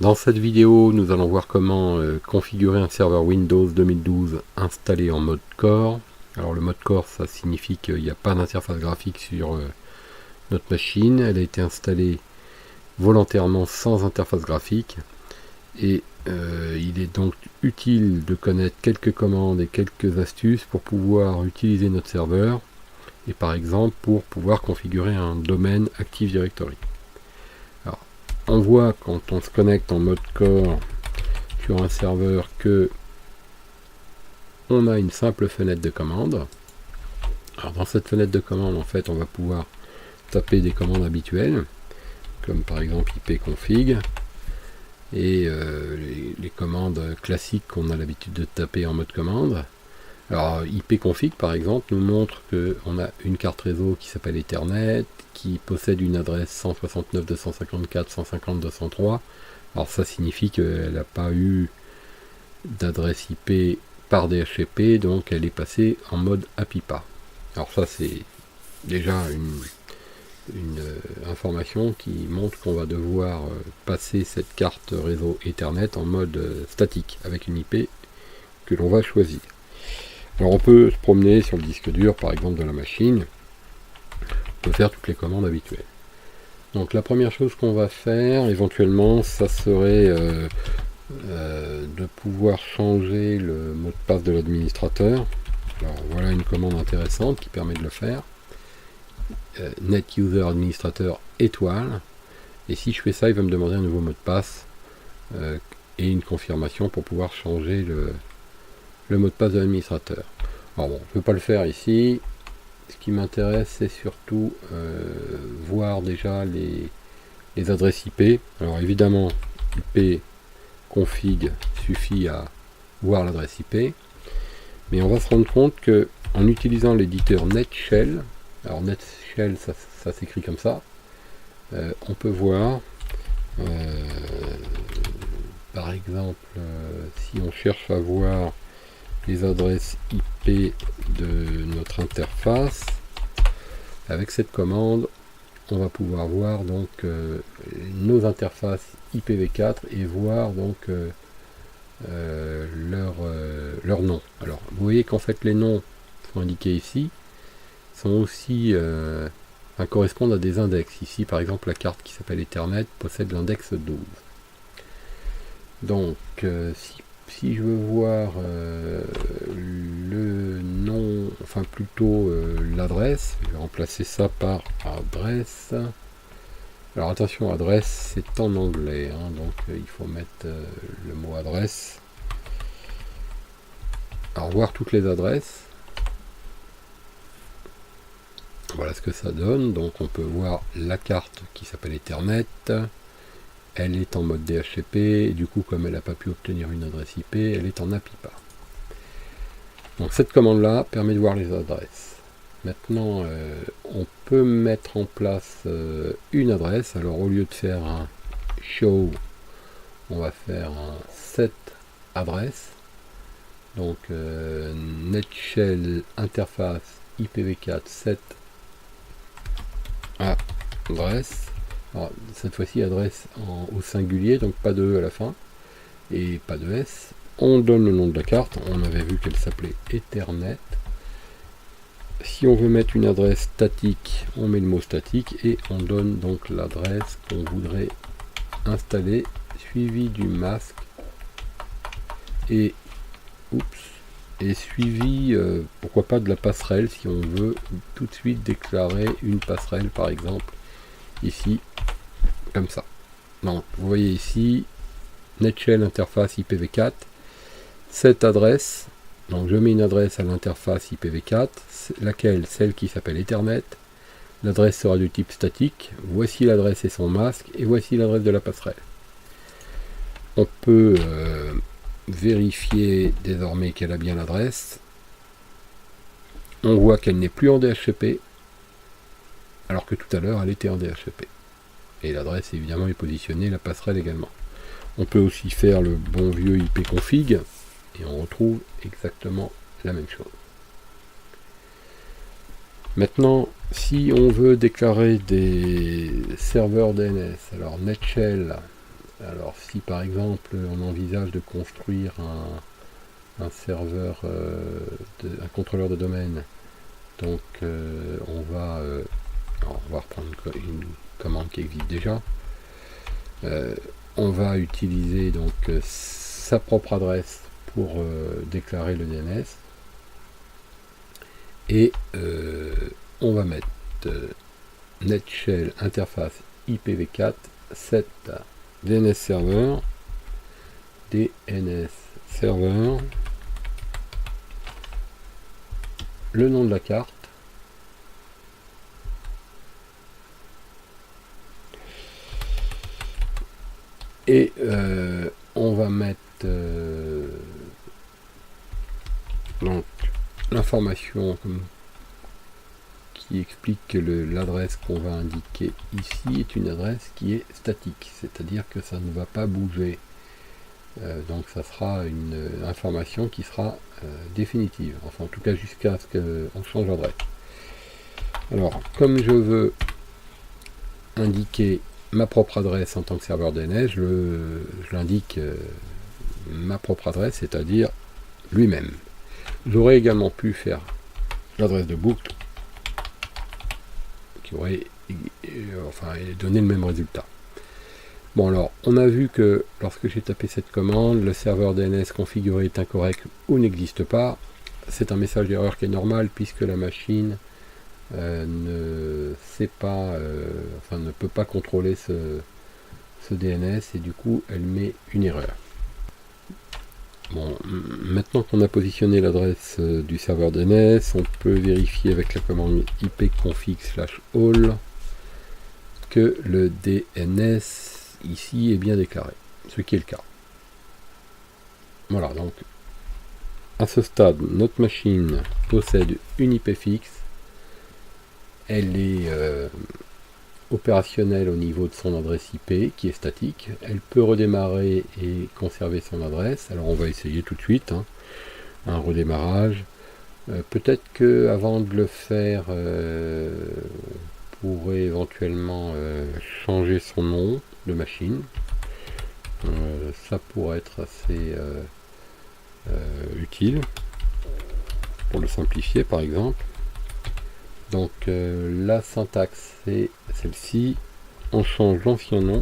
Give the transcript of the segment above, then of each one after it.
Dans cette vidéo, nous allons voir comment configurer un serveur Windows 2012 installé en mode core. Alors le mode core, ça signifie qu'il n'y a pas d'interface graphique sur notre machine. Elle a été installée volontairement sans interface graphique. Et il est donc utile de connaître quelques commandes et quelques astuces pour pouvoir utiliser notre serveur. Et par exemple pour pouvoir configurer un domaine Active Directory. Alors, on voit quand on se connecte en mode core sur un serveur que on a une simple fenêtre de commande. Alors dans cette fenêtre de commande, en fait, on va pouvoir taper des commandes habituelles, comme par exemple ipconfig, et les commandes classiques qu'on a l'habitude de taper en mode commande. Alors ipconfig par exemple nous montre qu'on a une carte réseau qui s'appelle Ethernet, qui possède une adresse 169.254.150.203. Alors ça signifie qu'elle n'a pas eu d'adresse IP par DHCP, donc elle est passée en mode APIPA. Alors ça c'est déjà une information qui montre qu'on va devoir passer cette carte réseau Ethernet en mode statique avec une IP que l'on va choisir. Alors on peut se promener sur le disque dur par exemple de la machine, on peut faire toutes les commandes habituelles. Donc la première chose qu'on va faire éventuellement, ça serait de pouvoir changer le mot de passe de l'administrateur. Alors voilà une commande intéressante qui permet de le faire. Net user administrateur étoile, et si je fais ça il va me demander un nouveau mot de passe et une confirmation pour pouvoir changer le mot de passe de l'administrateur. Alors bon, je ne peux pas le faire ici. Ce qui m'intéresse, c'est surtout voir déjà les adresses IP. Alors évidemment, ipconfig suffit à voir l'adresse IP. Mais on va se rendre compte que en utilisant l'éditeur NetShell, alors NetShell, ça s'écrit comme ça, on peut voir, par exemple, si on cherche à voir les adresses IP de notre interface, avec cette commande on va pouvoir voir donc nos interfaces IPv4 et voir donc leur nom. Alors vous voyez qu'en fait les noms sont indiqués ici, sont aussi correspondent à des index. Ici par exemple la carte qui s'appelle Ethernet possède l'index 12. Donc si je veux voir le nom, enfin plutôt l'adresse, je vais remplacer ça par adresse. Alors attention, adresse c'est en anglais, hein, donc il faut mettre le mot adresse. Alors voir toutes les adresses. Voilà ce que ça donne. Donc on peut voir la carte qui s'appelle Ethernet. Elle est en mode DHCP, et du coup comme elle n'a pas pu obtenir une adresse IP, elle est en APIPA. Donc cette commande là permet de voir les adresses. Maintenant on peut mettre en place une adresse. Alors au lieu de faire un show, on va faire un set adresse. Donc netshell interface IPv4 set adresse. Alors, cette fois-ci adresse au singulier, donc pas de E à la fin et pas de S. On donne le nom de la carte, on avait vu qu'elle s'appelait Ethernet. Si on veut mettre une adresse statique, on met le mot statique et on donne donc l'adresse qu'on voudrait installer, suivi du masque et suivi pourquoi pas de la passerelle si on veut tout de suite déclarer une passerelle par exemple ici comme ça. Donc vous voyez ici netshell interface IPv4, cette adresse, donc je mets une adresse à l'interface IPv4, laquelle, celle qui s'appelle Ethernet, l'adresse sera du type statique, voici l'adresse et son masque, et voici l'adresse de la passerelle. On peut vérifier désormais qu'elle a bien l'adresse. On voit qu'elle n'est plus en DHCP, alors que tout à l'heure elle était en DHCP. Et l'adresse évidemment est positionnée, la passerelle également. On peut aussi faire le bon vieux ipconfig, et on retrouve exactement la même chose. Maintenant, si on veut déclarer des serveurs DNS, alors netshell Alors si par exemple on envisage de construire un serveur, un contrôleur de domaine, donc on va reprendre une commande qui existe déjà. On va utiliser donc sa propre adresse pour déclarer le DNS, et on va mettre netshell interface IPv4 set DNS server, le nom de la carte, et on va mettre donc l'information qui explique que l'adresse qu'on va indiquer ici est une adresse qui est statique, c'est-à-dire que ça ne va pas bouger. Donc ça sera une information qui sera définitive, enfin en tout cas jusqu'à ce qu'on change d'adresse. Alors comme je veux indiquer ma propre adresse en tant que serveur DNS, je l'indique ma propre adresse, c'est-à-dire lui-même. J'aurais également pu faire l'adresse de boucle qui aurait donné le même résultat. Bon, alors on a vu que lorsque j'ai tapé cette commande, le serveur DNS configuré est incorrect ou n'existe pas. C'est un message d'erreur qui est normal puisque la machine ne sait pas, ne peut pas contrôler ce DNS, et du coup elle met une erreur. Bon, maintenant qu'on a positionné l'adresse du serveur DNS, on peut vérifier avec la commande ipconfig/all que le DNS ici est bien déclaré, ce qui est le cas. Voilà, donc à ce stade, notre machine possède une IP fixe. Elle est opérationnelle au niveau de son adresse IP qui est statique. Elle peut redémarrer et conserver son adresse. Alors on va essayer tout de suite un redémarrage. Peut-être que avant de le faire, on pourrait éventuellement changer son nom de machine. Ça pourrait être assez utile pour le simplifier par exemple. Donc la syntaxe c'est celle-ci, on change l'ancien nom,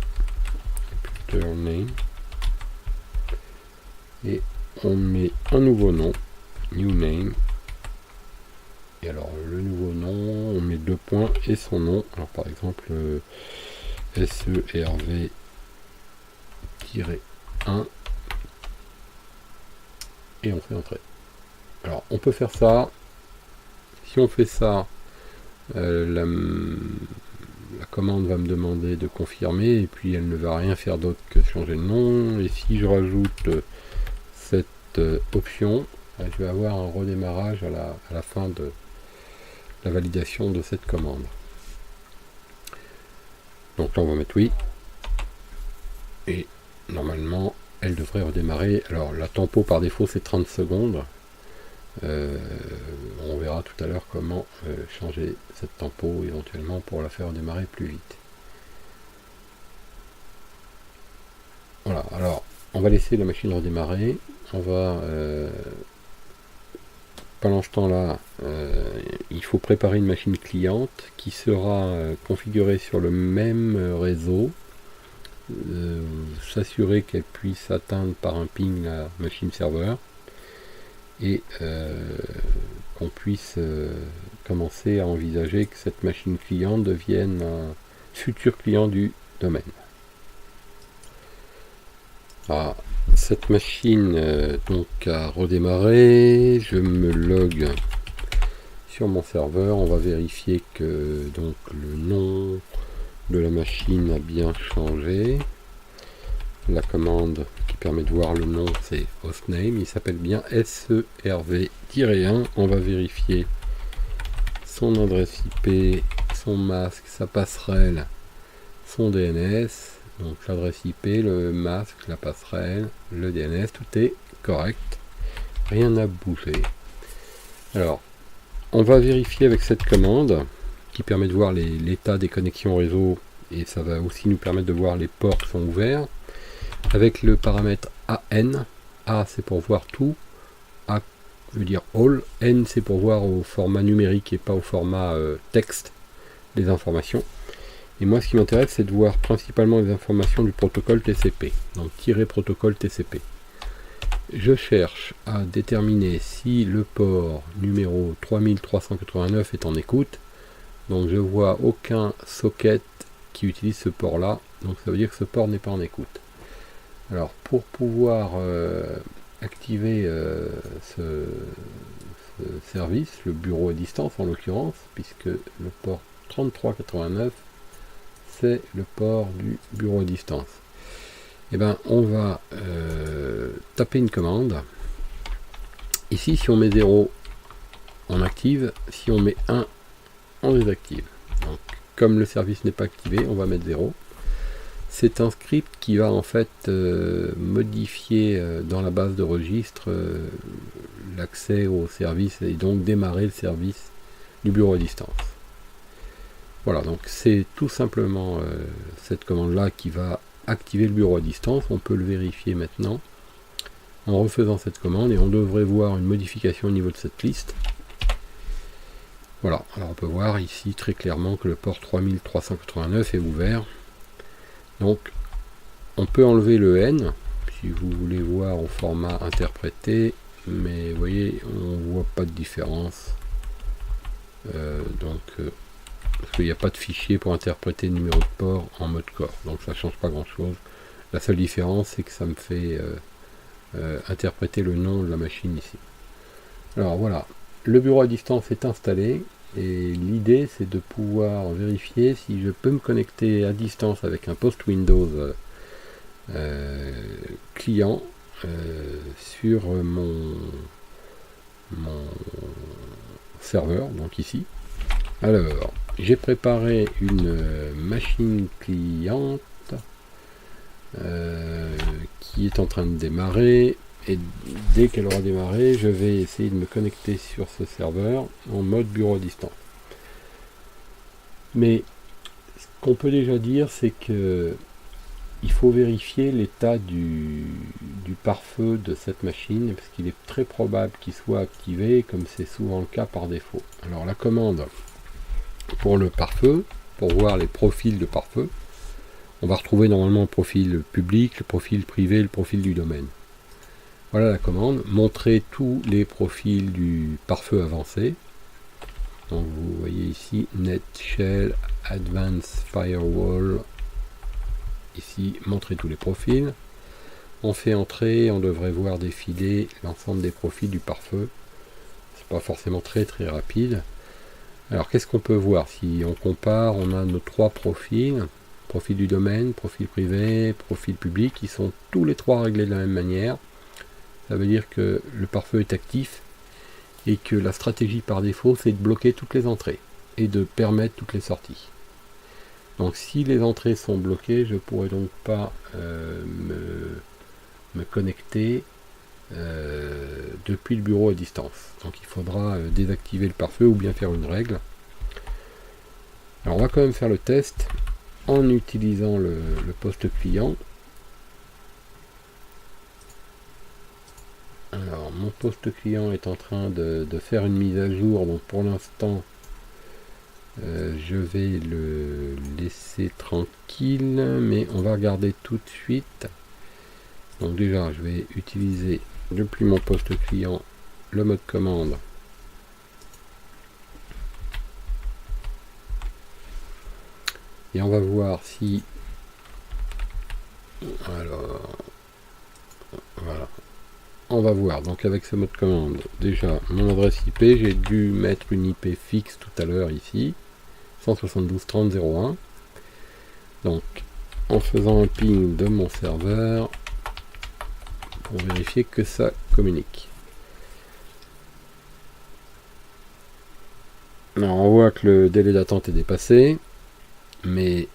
name, et on met un nouveau nom, new name, et alors le nouveau nom, on met 2 points et son nom, alors par exemple SERV-1, et on fait entrer. Alors on peut faire ça, si on fait ça, la commande va me demander de confirmer, et puis elle ne va rien faire d'autre que changer le nom. Et si je rajoute cette option, je vais avoir un redémarrage à la fin de la validation de cette commande. Donc là on va mettre oui, et normalement elle devrait redémarrer. Alors la tempo par défaut c'est 30 secondes. On verra tout à l'heure comment changer cette tempo éventuellement pour la faire redémarrer plus vite. Voilà, alors on va laisser la machine redémarrer. On va pendant ce temps là il faut préparer une machine cliente qui sera configurée sur le même réseau, s'assurer qu'elle puisse atteindre par un ping la machine serveur, et qu'on puisse commencer à envisager que cette machine client devienne un futur client du domaine. Alors, cette machine donc a redémarré, je me log sur mon serveur, on va vérifier que donc le nom de la machine a bien changé. La commande qui permet de voir le nom c'est hostname, il s'appelle bien SERV-1. On va vérifier son adresse IP, son masque, sa passerelle, son DNS. Donc l'adresse IP, le masque, la passerelle, le DNS, tout est correct, rien n'a bougé. Alors on va vérifier avec cette commande qui permet de voir l'état des connexions réseau, et ça va aussi nous permettre de voir les ports qui sont ouverts. avec le paramètre AN. A c'est pour voir tout, A veut dire all, N c'est pour voir au format numérique et pas au format texte les informations. Et moi ce qui m'intéresse c'est de voir principalement les informations du protocole TCP, donc tirer protocole TCP. Je cherche à déterminer si le port numéro 3389 est en écoute, donc je vois aucun socket qui utilise ce port là, donc ça veut dire que ce port n'est pas en écoute. Alors pour pouvoir activer ce service, le bureau à distance en l'occurrence, puisque le port 3389 c'est le port du bureau à distance, et ben on va taper une commande. Ici si on met 0 on active, si on met 1 on désactive. Donc comme le service n'est pas activé, on va mettre 0. C'est un script qui va en fait modifier dans la base de registre l'accès au service et donc démarrer le service du bureau à distance. Voilà, donc c'est tout simplement cette commande-là qui va activer le bureau à distance. On peut le vérifier maintenant en refaisant cette commande et on devrait voir une modification au niveau de cette liste. Voilà, alors on peut voir ici très clairement que le port 3389 est ouvert. Donc on peut enlever le N si vous voulez voir au format interprété, mais vous voyez on voit pas de différence, parce qu'il n'y a pas de fichier pour interpréter le numéro de port en mode core, donc ça change pas grand chose. La seule différence c'est que ça me fait interpréter le nom de la machine ici. Alors voilà, le bureau à distance est installé et l'idée c'est de pouvoir vérifier si je peux me connecter à distance avec un post Windows client sur mon serveur, donc ici. Alors j'ai préparé une machine cliente qui est en train de démarrer, et dès qu'elle aura démarré je vais essayer de me connecter sur ce serveur en mode bureau à distance. Mais ce qu'on peut déjà dire c'est que il faut vérifier l'état du pare-feu de cette machine, parce qu'il est très probable qu'il soit activé comme c'est souvent le cas par défaut. Alors la commande pour le pare-feu, pour voir les profils de pare-feu, on va retrouver normalement le profil public, le profil privé, le profil du domaine. Voilà la commande, montrer tous les profils du pare-feu avancé. Donc vous voyez ici Net Shell, Advanced Firewall, ici montrer tous les profils. On fait entrer, on devrait voir défiler l'ensemble des profils du pare-feu. C'est pas forcément très rapide. Alors qu'est-ce qu'on peut voir? Si on compare, on a nos trois profils, profil du domaine, profil privé, profil public, qui sont tous les trois réglés de la même manière. Ça veut dire que le pare-feu est actif et que la stratégie par défaut c'est de bloquer toutes les entrées et de permettre toutes les sorties. Donc si les entrées sont bloquées, je ne pourrai donc pas me connecter depuis le bureau à distance. Donc il faudra désactiver le pare-feu ou bien faire une règle. Alors on va quand même faire le test en utilisant le poste client. Alors mon poste client est en train de faire une mise à jour, donc pour l'instant je vais le laisser tranquille, mais on va regarder tout de suite. Donc déjà je vais utiliser depuis mon poste client le mode commande et on va voir si, alors voilà, on va voir donc avec ce mode commande déjà mon adresse IP, j'ai dû mettre une IP fixe tout à l'heure ici 172.30.01. donc en faisant un ping de mon serveur pour vérifier que ça communique. Alors on voit que le délai d'attente est dépassé, mais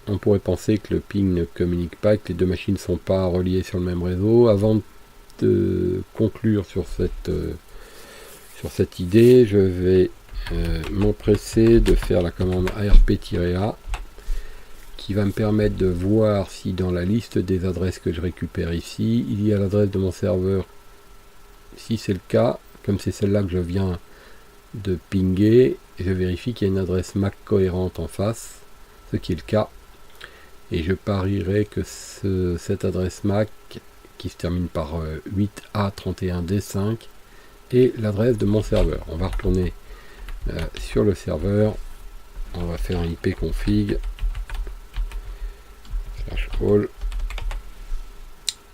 on pourrait penser que le ping ne communique pas, que les deux machines ne sont pas reliées sur le même réseau. Avant de conclure sur cette idée, je vais m'empresser de faire la commande ARP-A qui va me permettre de voir si dans la liste des adresses que je récupère ici, il y a l'adresse de mon serveur. Si c'est le cas, comme c'est celle-là que je viens de pinguer, je vérifie qu'il y a une adresse MAC cohérente en face, ce qui est le cas. Et je parierais que cette adresse MAC, qui se termine par 8A31D5, est l'adresse de mon serveur. On va retourner sur le serveur, on va faire un ipconfig /all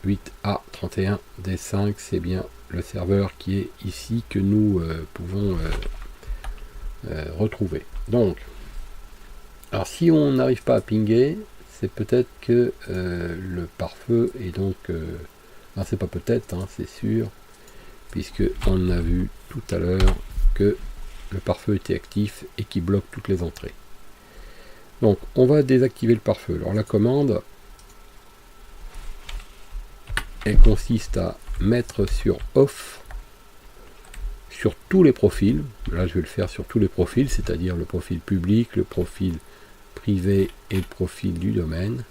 8A31D5, c'est bien le serveur qui est ici que nous pouvons retrouver. Donc, alors si on n'arrive pas à pinguer, c'est peut-être que le pare-feu est donc... non, c'est pas peut-être, hein, c'est sûr, puisque on a vu tout à l'heure que le pare-feu était actif et qui bloque toutes les entrées. Donc, on va désactiver le pare-feu. Alors, la commande, elle consiste à mettre sur off sur tous les profils. Là, je vais le faire sur tous les profils, c'est-à-dire le profil public, le profil privé et le profil du domaine.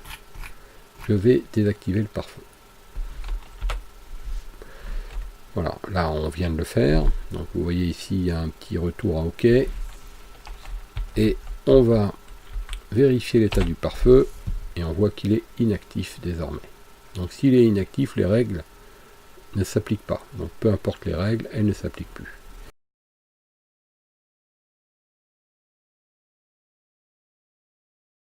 Je vais désactiver le pare-feu. Voilà, là on vient de le faire. Donc vous voyez ici, il y a un petit retour à OK. Et on va vérifier l'état du pare-feu et on voit qu'il est inactif désormais. Donc s'il est inactif, les règles ne s'appliquent pas. Donc peu importe les règles, elles ne s'appliquent plus.